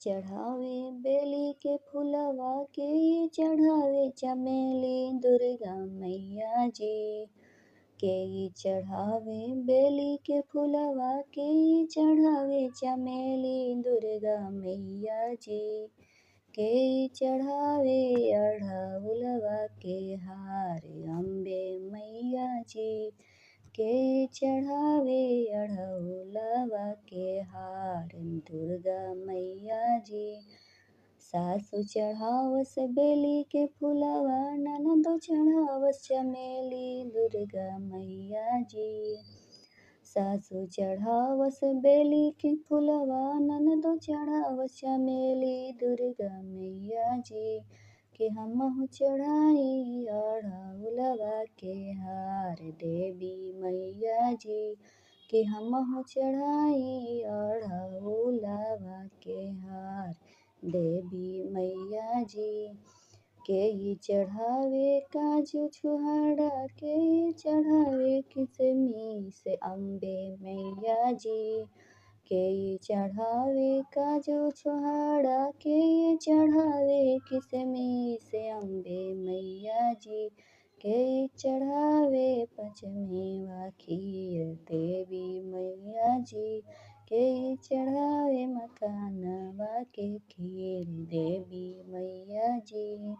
चढ़ावे बेली के फुलवा के चढ़ावे चमेली दुर्गा मैया जी। के चढ़ावे बेली के फुलवा के चढ़ावे चमेली दुर्गा मैया जी। के चढ़ावे अढ़उलवा के हार अम्बे मैया जी। के चढ़ावे अढ़उलवा के हार दुर्गा मैया जी। सासु चढ़ावस बेली के फुलवा ननदो चढ़ावस चमेली दुर्गा मैया जी। सासु चढ़ावस बेली के फुलवा ननदो चढ़ावस चमेली दुर्गा मैया जी। कि हमहु चढ़ाई अढ़उलवा के हार देवी मैया जी। कि हमहु चढ़ाई अढ़उलवा के हार देवी मैया जी। के चढ़ावे काजू छुहाड़ा के चढ़ावे किसमिस अम्बे मैया जी। के चढ़ावे काजू छुहाड़ा के चढ़ावे किसमिस अम्बे मैया जी। के चढ़ावे पचमेवा खीर देवी मैया जी। के चढ़ावे मखानवा के खीर देवी मैया जी।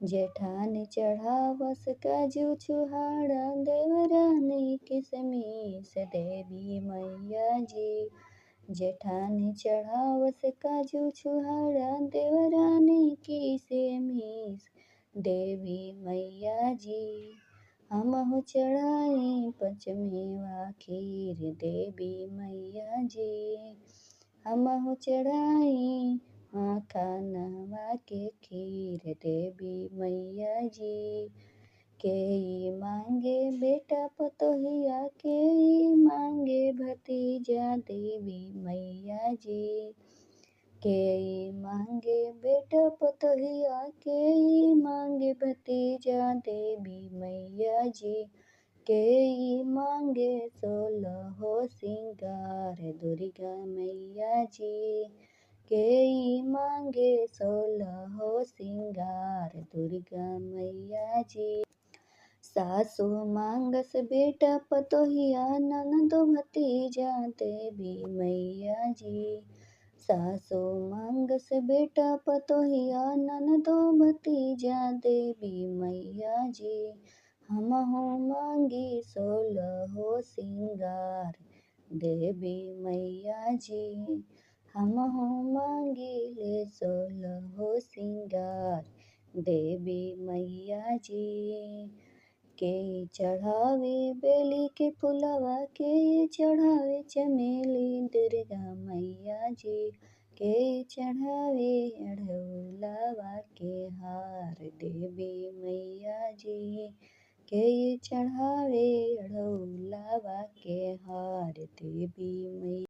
जेठानी चढ़ावस काजू छुहाड़ा देवरानी किसमिस देवी मैया जी। जेठानी चढ़ावस काजू छुहाड़ा देवरानी किसमिस देवी मैया जी। हमहु चढ़ाई पचमेवा खीर देवी मैया जी। हमहु चढ़ाई मखानवा के खीर देवी मैया जी। के मांगे बेटा पतोहिया के मांगे भतीजा देवी मैया जी। के मांगे बेटा पतोहिया के मांगे भतीजा देवी मैया जी। के मांगे 16 सिंगार दुर्गा मैया जी। के मांगे 16 सिंगार दुर्गा मैया जी। सासु मांगस बेटा पतोहिया ननदो भतीजा देवी मैया जी। सासु मांगस बेटा पतोहिया ननदो भतीजा देवी मैया जी। हमहु मांगी 16 सिंगार देवी मैया जी। हमहु मांगिले 16 सिंगार देवी मैया जी। के चढ़ावे बेली के फुलवा के चढ़ावे चमेली दुर्गा मैया जी। के चढ़ावे अढ़उलवा के हार देवी मैया जी। के चढ़ावे अढ़उलवा के हार देवी मैया।